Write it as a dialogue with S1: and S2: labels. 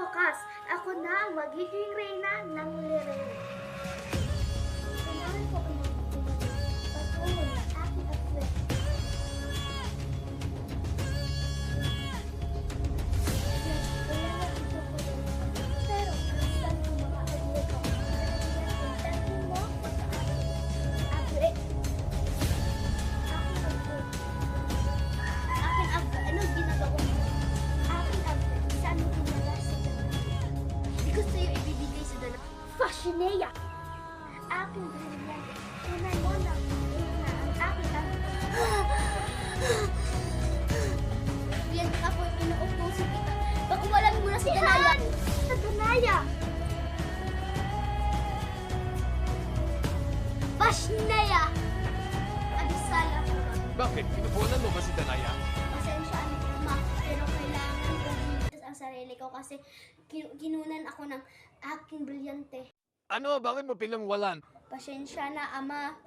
S1: bukas, ako na ang magiging reyna ng Lirene. Kailangan ko ang patungo ng aking aswek. Pero, saan ko mga aswek ko? Tanong mo ko sa akin. Aswek. Aking aswek. Aking aswek. Anong ginagawa mo? Aking aswek. Saan mo dinala sa Danaya? Di ko sa'yo ibibigay sa Danaya. Fashionea! Aking brilyante. Tunay mo na ang aking aswek. Yan ka po, inuupusin kita. Pag-uwalan mo na si Danaya. Sa Danaya! Fashionea! Abisala ko.
S2: Bakit? Pinupunan mo ba si Danaya?
S1: Pasensya na ma, pero kailangan ko ligtas ang sarili ko kasi kinunan ako ng aking brilyante.
S2: Ano? Bakit mo pinangwalan?
S1: Pasensya na, ama.